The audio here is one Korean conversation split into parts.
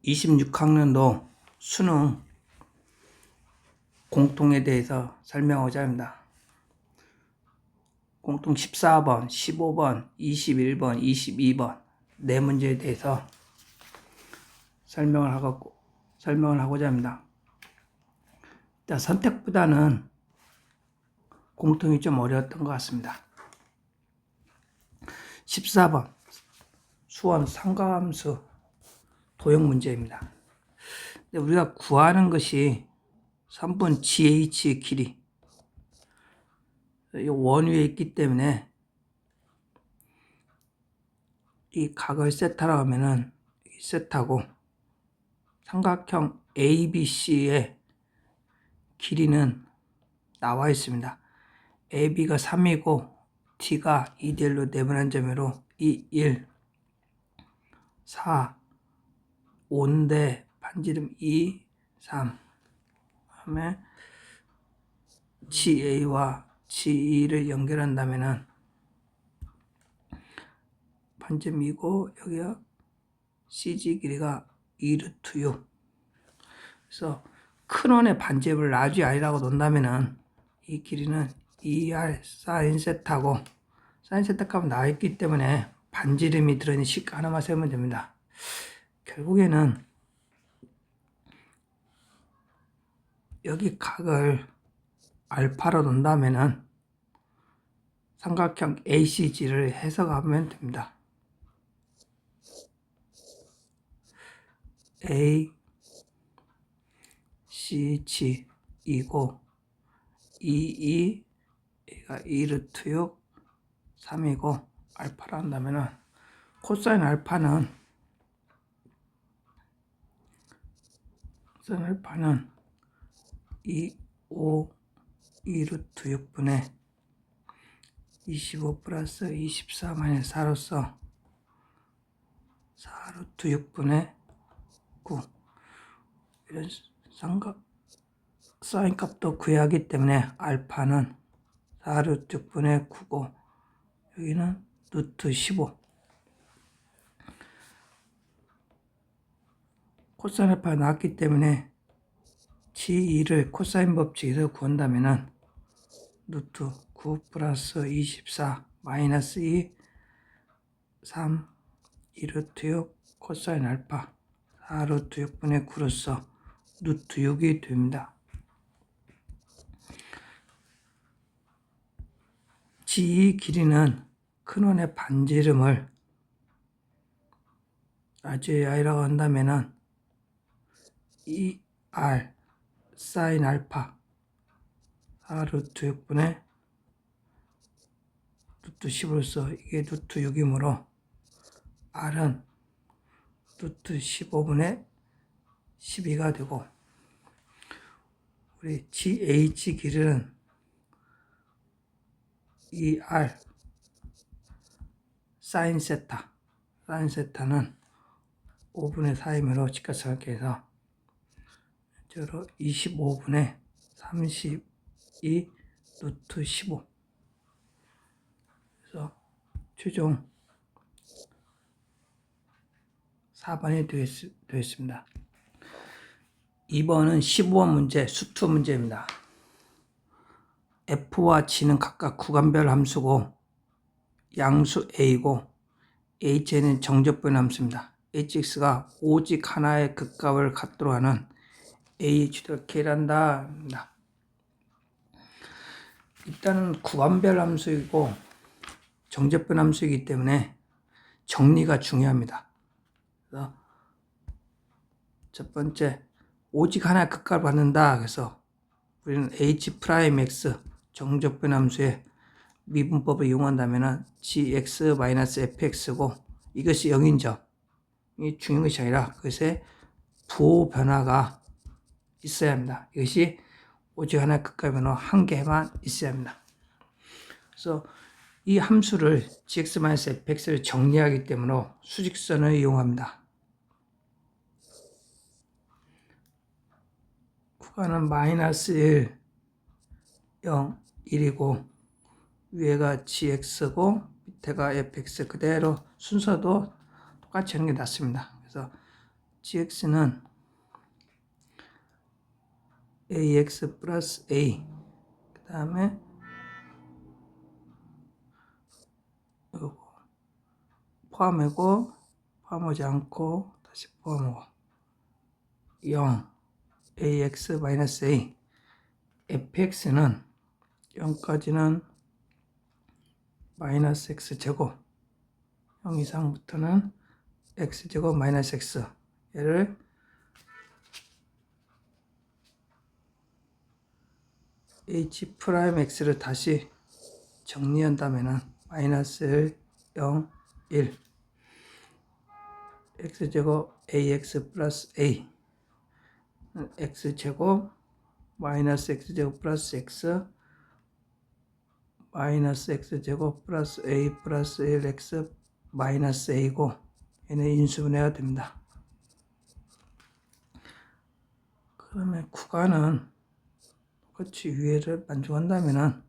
26학년도 수능 공통에 대해서 설명하고자 합니다. 공통 14번, 15번, 21번, 22번 네 문제에 대해서 설명을 하고자 합니다. 일단 선택보다는 공통이 좀 어려웠던 것 같습니다. 14번 수원 삼가함수 도형 문제입니다. 근데 우리가 구하는 것이 3분 GH의 길이 이 원위에 있기 때문에 이 각을 세타라고 하면은 세타고 삼각형 ABC의 길이는 나와 있습니다. AB가 3이고 D가 2대1로 네모난 점으로 2, 1, 4, 5인데 반지름 2, 3 다음에 GA와 GE를 연결한다면은 반지름이고 여기가 CG 길이가 2루트 6 그래서 큰 원의 반지름을 나중에 R이라고 놓는다면은 이 길이는 2R 사인 세타고 사인 세타 값은 나와있기 때문에 반지름이 들어있는 식 하나만 세우면 됩니다. 결국에는 여기 각을 알파로 놓는다면은 삼각형 ACG를 해석하면 됩니다. ACG이고 2가 2루트 6 3이고 알파로 한다면은 코사인 알파는 2, 5, 2루트 6분의 25 플러스 24 마이너스 4로서 4루트 6분의 9 이런 삼각 사인 값도 구해야 하기 때문에 알파는 4루트 6분의 9고 여기는 루트 15 코사인 알파가 나왔기 때문에 G2를 코사인 법칙에서 구한다면은 루트 9 플러스 24 마이너스 2 3 2루트 6 코사인 알파 4루트 6분의 9로서 루트 6이 됩니다. G2 길이는 큰 원의 반지름을 나중에 I라고 한다면은 2R 사인 알파 4루트 6분의 루트 10으로서 이게 루트 6이므로 R은 루트 15분의 12가 되고 우리 GH 길이는 2R 사인 세타 사인 세타는 5분의 4이므로 직각삼각형에 해서 25분의 32 루트 15 그래서 최종 4번이 되었습니다. 2번은 15번 문제 수투 문제입니다. F와 G는 각각 구간별 함수고 양수 A고 HN은 정적분 함수입니다. HX가 오직 하나의 극값을 갖도록 하는 A 주절 K란다. 일단은 구간별 함수이고 정적분 함수이기 때문에 정리가 중요합니다. 그래서 첫 번째 오직 하나의 극값을 받는다. 그래서 우리는 H'X 정적분 함수의 미분법을 이용한다면 gx-fx고 이것이 0인점 이 중요한 것이 아니라 그것의 부호 변화가 있어야 합니다. 이것이 오직 하나의 극값 변화 한 개만 있어야 합니다. 그래서 이 함수를 gx-fx를 정리하기 때문에 수직선을 이용합니다. 구간은 마이너스 1, 0, 1이고 위에가 gx고 밑에가 fx 그대로 순서도 똑같이 하는 게 낫습니다. 그래서 gx는 ax 플러스 a, 그 다음에 포함하고 포함하지 않고 다시 포함하고 0 ax 마이너스 a, fx는 0까지는 마이너스 x제곱, 0 이상부터는 x제곱 마이너스 x, 얘를 h 프라임 x를 다시 정리한다면은 마이너스 1, 0, 1 x제곱 ax 플러스 a x제곱 마이너스 x제곱 플러스 x 마이너스 x제곱 플러스 a 플러스 1x 마이너스 a고, 얘는 인수분해가 됩니다. 그러면 구간은 똑같이 위에를 만족한다면은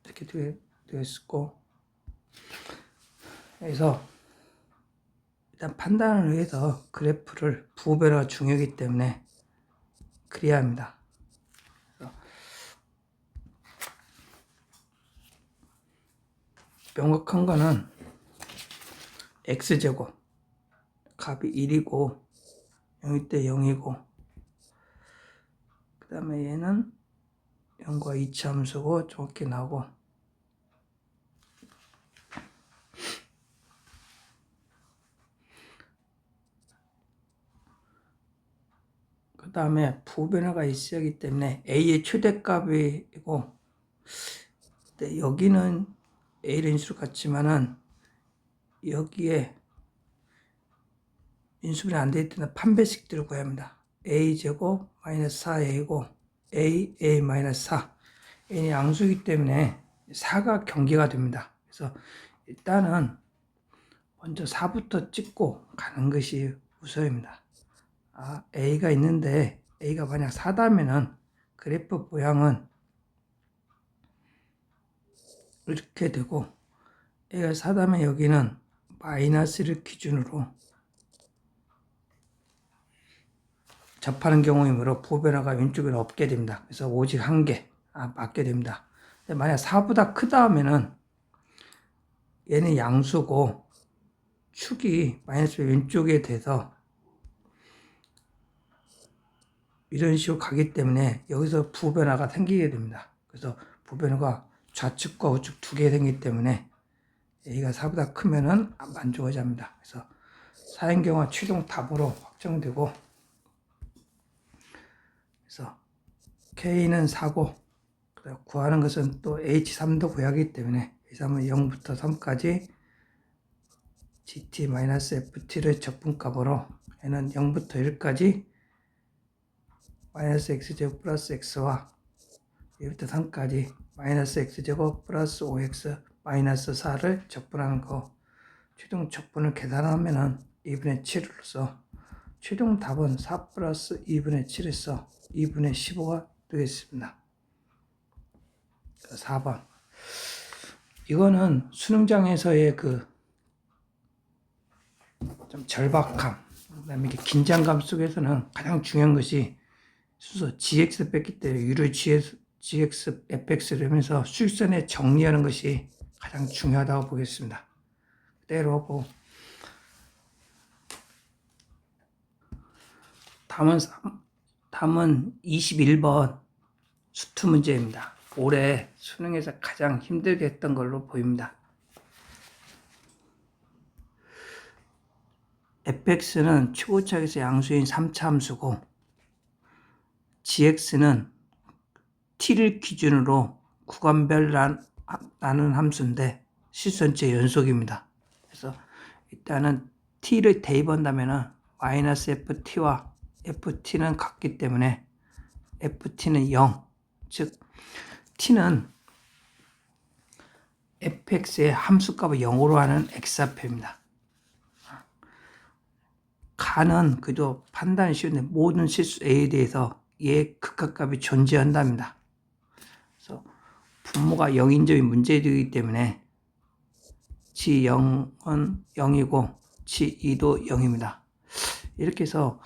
이렇게 되었고, 그래서 일단 판단을 위해서 그래프를 부호변화가 중요하기 때문에 그려야 합니다. 명확한 거는 x제곱 값이 1이고 0일 때 0이고, 그 다음에 얘는 0과 이차함수고 정확히 나오고, 그 다음에 부호변화가 있어야 하기 때문에 a의 최대값이고, 근데 여기는 a를 인수로 같지만은 여기에 인수분해 안 되기 때문에 판별식들을 구해야 합니다. a제곱 마이너스 4a고 a 마이너스 4, a는 양수이기 때문에 4가 경계가 됩니다. 그래서 일단은 먼저 4부터 찍고 가는 것이 우선입니다. a가 있는데 a가 만약 4다면은 그래프 모양은 이렇게 되고, a가 4다면 여기는 마이너스를 기준으로 접하는 경우이므로 부호변화가 왼쪽에는 없게 됩니다. 그래서 오직 한 개 맞게 됩니다. 만약 4보다 크다 하면은 얘는 양수고 축이 마이너스 왼쪽에 돼서 이런 식으로 가기 때문에 여기서 부호변화가 생기게 됩니다. 그래서 부호변화가 좌측과 우측 두 개 생기기 때문에 a가 4보다 크면은 만족하지 않습니다. 그래서 4인 경우가 최종 답으로 확정되고, 그래서 k는 4고, 구하는 것은 또 h3도 구해야 하기 때문에 h3은 0부터 3까지 gt-ft를 적분값으로, 얘는 0부터 1까지 마이너스 x제곱 플러스 x와 1부터 3까지 마이너스 x제곱 플러스 5x 마이너스 4를 적분하는 거, 최종 적분을 계산하면은 2분의 7으로서 최종 답은 4 플러스 2분의 7에서 2분의 15가 되겠습니다. 4번. 이거는 수능장에서의 좀 절박함, 그다음에 긴장감 속에서는 가장 중요한 것이 순서 gx 뺐기 때문에 유를 gx fx를 하면서 수직선에 정리하는 것이 가장 중요하다고 보겠습니다. 그대로 하고, 다음은 21번 수투 문제입니다. 올해 수능에서 가장 힘들게 했던 걸로 보입니다. fx는 최고차에서 양수인 3차 함수고, gx는 t를 기준으로 구간별 나눈 함수인데 실선체 연속입니다. 그래서 일단은 t를 대입한다면 마이너스 ft와 ft는 같기 때문에 ft는 0, 즉 t는 fx의 함수값을 0으로 하는 x좌표입니다. 가는 그저 판단이 쉬운데 모든 실수 a에 대해서 얘의 극각값이 존재한답니다. 그래서 분모가 0인점이 문제되기 때문에 G0은 0이고 G2도 0입니다. 이렇게 해서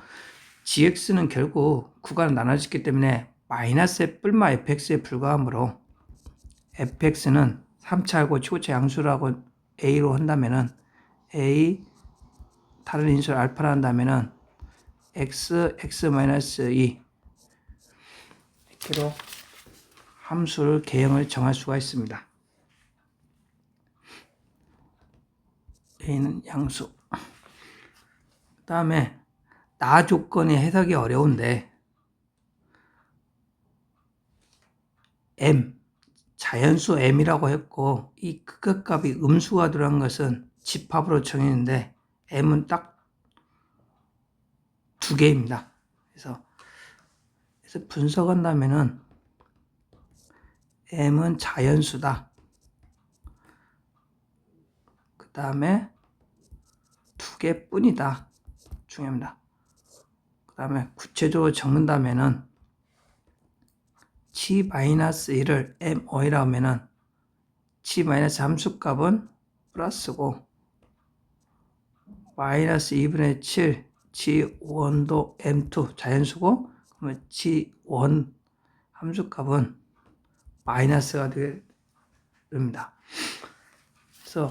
GX는 결국 구간을 나눠졌기 때문에 마이너스 F 뿔마 fx에 불과하므로 fx는 3차하고 최고차 양수라고 a로 한다면은 a 다른 인수를 알파로 한다면은 x, x-2 이렇게로 함수를 개형을 정할 수가 있습니다. a는 양수. 그 다음에 나 조건이 해석이 어려운데 m 자연수 m이라고 했고 이 극각값이 음수가 들어간 것은 집합으로 정했는데 m은 딱 두 개입니다. 그래서 분석한다면은 m은 자연수다. 그 다음에 두 개뿐이다. 중요합니다. 그 다음에 구체적으로 적는다면은 G-1을 MO이라고 하면은 G- 함수값은 플러스고 마이너스 2분의 7 G1도 M2 자연수고 그러면 G1 함수값은 마이너스가 됩니다. 그래서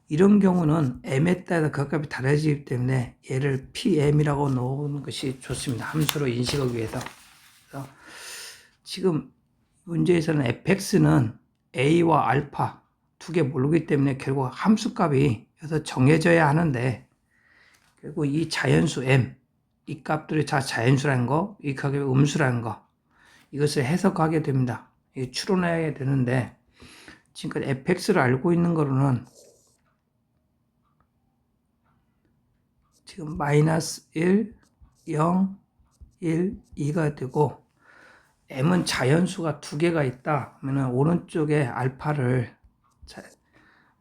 이런 경우는 m에 따라 그 값이 달라지기 때문에 얘를 PM이라고 놓는 것이 좋습니다. 함수로 인식하기 위해서. 그래서 지금 문제에서는 fx는 a와 알파 두 개 모르기 때문에 결국 함수값이 여기서 정해져야 하는데 결국 이 자연수 m 이 값들이 다 자연수라는 거, 이 값이 음수라는 거 이것을 해석하게 됩니다. 추론해야 되는데 지금까지 fx를 알고 있는 거로는 지금 마이너스 1, 0, 1, 2가 되고 m은 자연수가 두 개가 있다 그러면 오른쪽에 알파를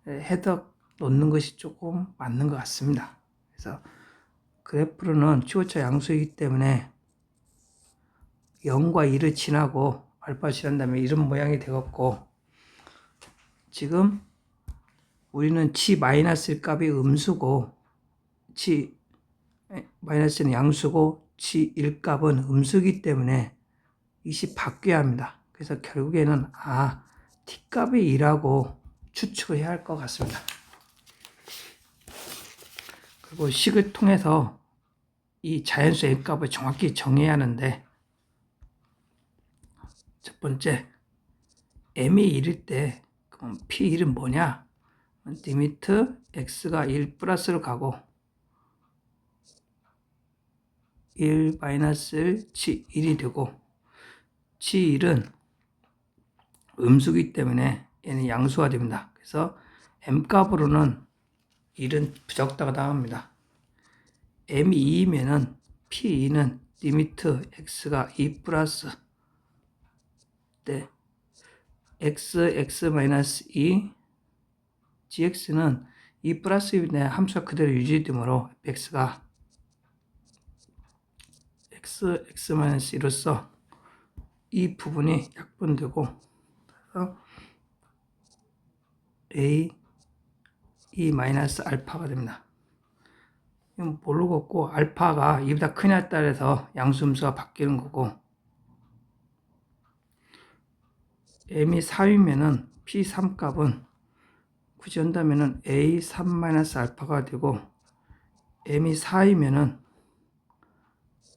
해석 놓는 것이 조금 맞는 것 같습니다. 그래서 그래프로는 최고차 양수이기 때문에 0과 2를 지나고 알파 지난 다음에 이런 모양이 되었고 지금 우리는 G-1 값이 음수고 G-는 양수고 G1 값은 음수이기 때문에 이것이 바뀌어야 합니다. 그래서 결국에는 t 값이 2라고 추측을 해야 할 것 같습니다. 그리고 식을 통해서 이 자연수 m 값을 정확히 정해야 하는데 첫 번째 m이 1일 때 그럼 p1은 뭐냐? 리미트 x가 1 플러스로 가고 1 마이너스 1 G1이 되고 G1은 음수이기 때문에 얘는 양수가 됩니다. 그래서 m값으로는 1은 부적다가 당합니다. m이 2이면은 p2는 리미트 x가 2 플러스 때 x-2 gx는 2 플러스 2인데 함수가 그대로 유지되므로 fx가 x-2로서 이 부분이 약분되고 a e-알파가 됩니다. 이건 모르겠고 알파가 2보다 크냐에 따라서 양수음수가 바뀌는 거고 m이 3이면은 p3 값은 굳이 한다면은 a3-알파가 되고 m이 4이면은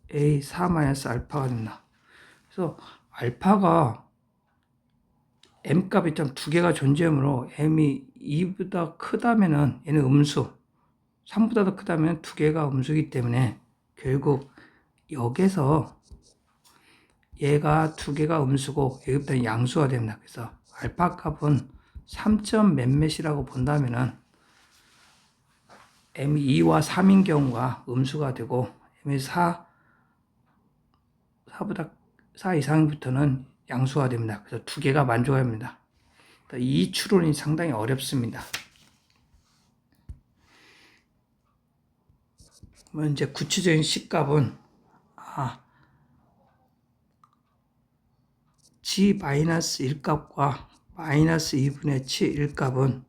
a4-알파가 됩니다. 그래서 알파가 m 값이 좀 두 개가 존재하므로 m이 2보다 크다면은 얘는 음수 3보다 더 크다면 두 개가 음수이기 때문에 결국 여기서 얘가 두 개가 음수고 여기부터는 양수가 됩니다. 그래서 알파 값은 3점 몇몇이라고 본다면은 m이 2와 3인 경우가 음수가 되고 m이 4보다 4 이상부터는 양수가 됩니다. 그래서 두 개가 만족합니다. 이 추론이 상당히 어렵습니다. 그러면 이제 구체적인 식값은 G-1 값과 마이너스 2분의 7 1값은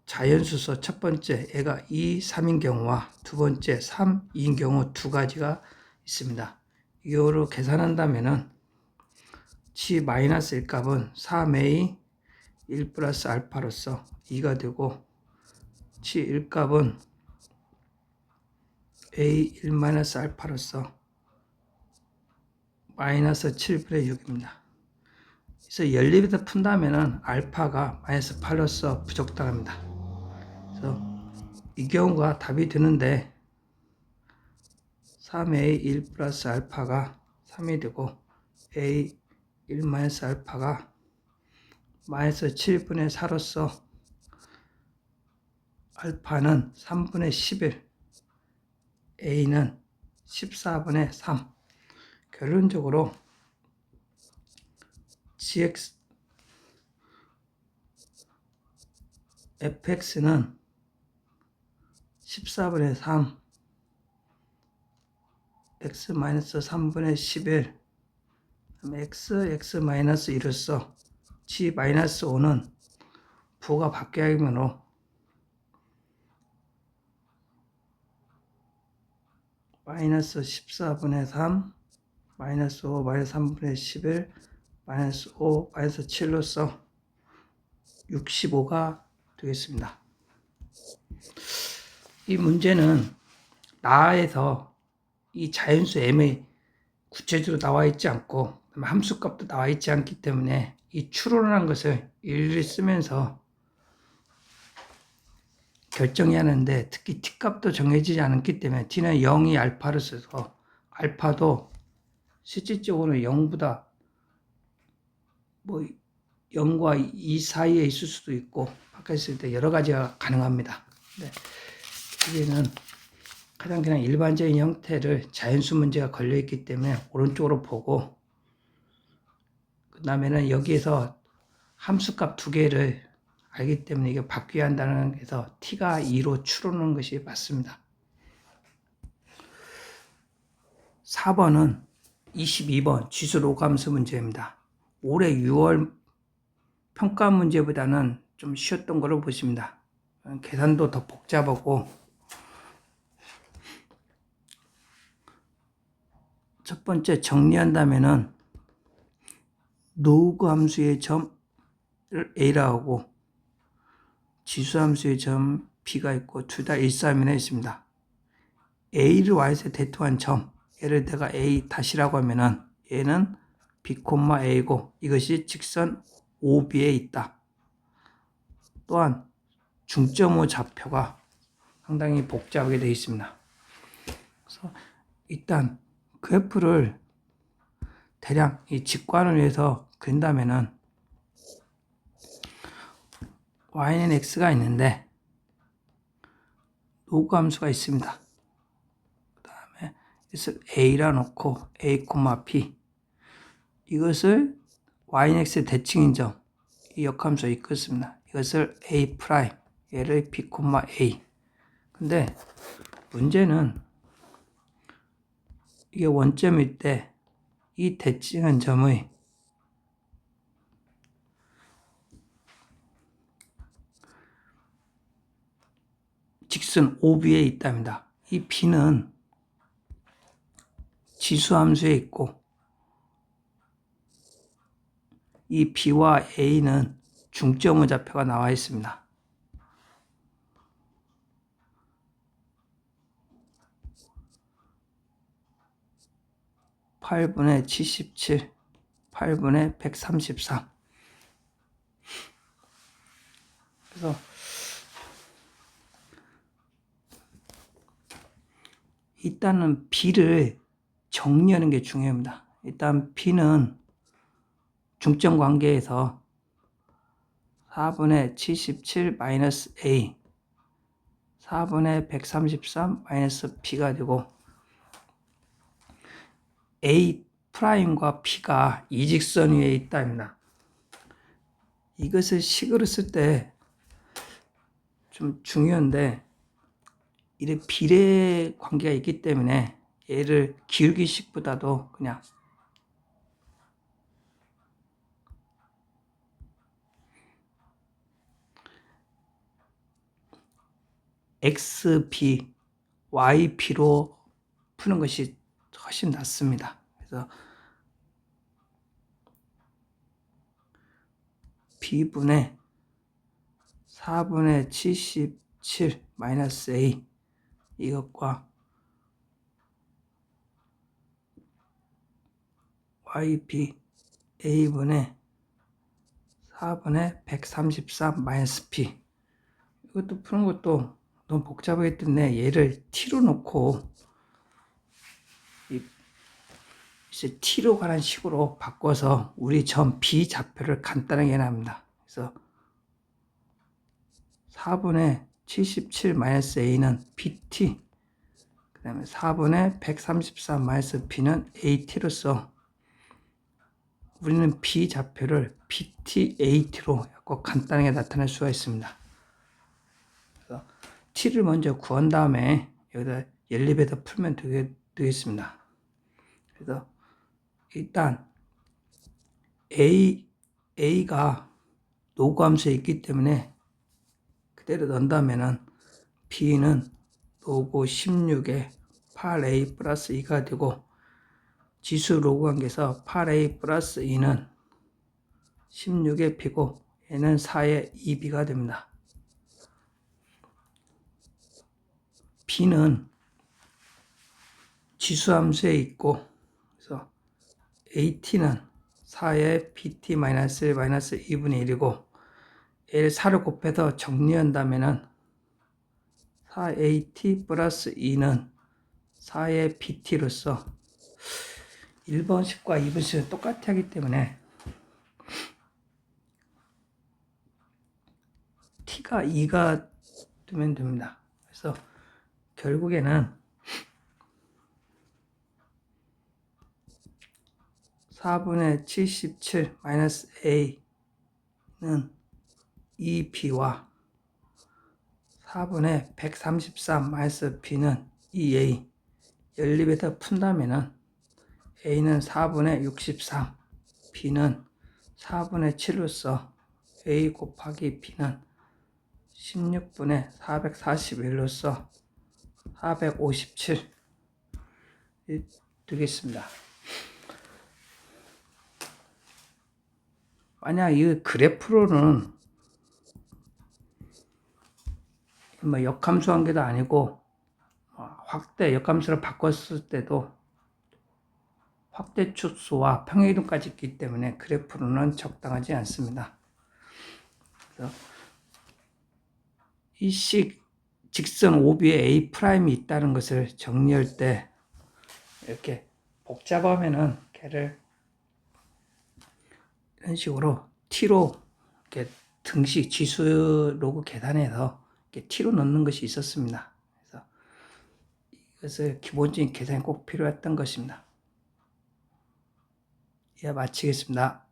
자연수소 첫 번째 얘가 2, 3인 경우와 두 번째 3, 2인 경우 두 가지가 있습니다. 이거로 계산한다면은 치 마이너스 1 값은 3a 1 플러스 알파로서 2가 되고 치 1 값은 a 1 마이너스 알파로서 마이너스 7분의 6입니다. 그래서 연립에서 푼다면은 알파가 마이너스 8로서 부적당합니다. 그래서 이 경우가 답이 되는데 3a 1 플러스 알파가 3이 되고 a 1 마이너스 알파가 마이너스 7분의 4로서 알파는 3분의 11, a는 14분의 3. 결론적으로 fx는 14분의 3, x-3분의 11, x-1로서 g-5는 부호가 바뀌어야 하므로 마이너스 14분의 3, 마이너스 5, 마이너스 3분의 11, 마이너스 5, 마이너스 7로서 65가 되겠습니다. 이 문제는 나에서 이 자연수 m이 구체적으로 나와 있지 않고 함수값도 나와 있지 않기 때문에 이 추론한 것을 일일이 쓰면서 결정해야 하는데 특히 t값도 정해지지 않았기 때문에 t는 0이 알파를 써서 알파도 실질적으로 0보다 뭐 0과 2 사이에 있을 수도 있고 바뀌어 있을 때 여러 가지가 가능합니다. 네. 여기는 가장 그냥 일반적인 형태를 자연수 문제가 걸려 있기 때문에 오른쪽으로 보고 그 다음에는 여기에서 함수값 두 개를 알기 때문에 이게 바뀌어야 한다는 데서 t가 2로 추론하는 것이 맞습니다. 4번은 22번 지수 로감수 문제입니다. 올해 6월 평가 문제보다는 좀 쉬웠던 걸로 보십니다. 계산도 더 복잡하고 첫 번째 정리한다면은 로그 함수의 점 a라고 하고 지수 함수의 점 b가 있고 둘 다 1,3이나 있습니다. a를 y에서 대토한 점 얘를 내가 a 다시라고 하면은 얘는 b, a고 이것이 직선 OB에 있다. 또한 중점호 좌표가 상당히 복잡하게 되어 있습니다. 그래서 일단 그래프를 대략 이 직관을 위해서 그린다면은 y는 x가 있는데 로그 함수가 있습니다. 그 다음에 이것을 a라 놓고 a, p 이것을 y는 x의 대칭인 점 이 역함수에 있겠습니다. 이것을 a', 얘를 b, a. 근데 문제는 이게 원점일 때 이 대칭한 점의 직선 OB에 있답니다. 이 B는 지수함수에 있고 이 B와 A는 중점의 좌표가 나와 있습니다. (8분의 77) 8분의 133. 그래서 일단은 B를 정리하는 게 중요합니다. 일단 B는 중점 관계에서 4분의 77 마이너스 A 4분의 133 마이너스 B가 되고 A 프라임과 P가 이직선 위에 있다입니다. 이것을 식으로 쓸 때 좀 중요한데 이래 비례 관계가 있기 때문에 얘를 기울기식보다도 그냥 XB, YB로 푸는 것이 훨씬 낫습니다. 그래서 B분의 4분의 77 마이너스 A 이것과 YB A분의 4분의 133 마이너스 B 이것도 푸는 것도 너무 복잡하기 때문에 얘를 T로 놓고 이제 T로 가는 식으로 바꿔서 우리 점 B 좌표를 간단하게 해납니다. 그래서 4분의 77 마이너스 A는 BT 그 다음에 4분의 133 마이너스 B는 AT로서 우리는 B 좌표를 BT, AT로 간단하게 나타낼 수가 있습니다. 그래서 T를 먼저 구한 다음에 여기다 엘리베이터 풀면 되겠습니다. 그래서 일단 A가 노구함수에 있기 때문에 그대로 넣는다면은 B는 노구 16에 8A 플러스 2가 되고 지수 로그 관계에서 8A 플러스 2는 16의 B고 얘는 4의 2B가 됩니다. B는 지수함수에 있고 그래서 AT는 4의 BT 마이너스 1 마이너스 2분의 1이고 얘를 4를 곱해서 정리한다면은 4AT 플러스 2는 4의 BT로서 1번식과 2번식은 똑같이 하기 때문에 T가 2가 되면 됩니다. 그래서 결국에는 4분의 77 마이너스 A는 2B와 4분의 133 마이너스 B는 2A 엘리베이터 푼다면은 A는 4분의 63 B는 4분의 7로서 A 곱하기 B는 16분의 441로서 457 되겠습니다. 만약 이 그래프로는 뭐 역함수 관계도 아니고 확대 역함수를 바꿨을 때도 확대 축소와 평행이동까지 있기 때문에 그래프로는 적당하지 않습니다. 그래서 이 직선 OB에 A 프라임이 있다는 것을 정리할 때 이렇게 복잡하면은 걔를 이런 식으로 T로 이렇게 등식 지수 로그 계산해서 이렇게 T로 넣는 것이 있었습니다. 그래서 이것을 기본적인 계산이 꼭 필요했던 것입니다. 예, 마치겠습니다.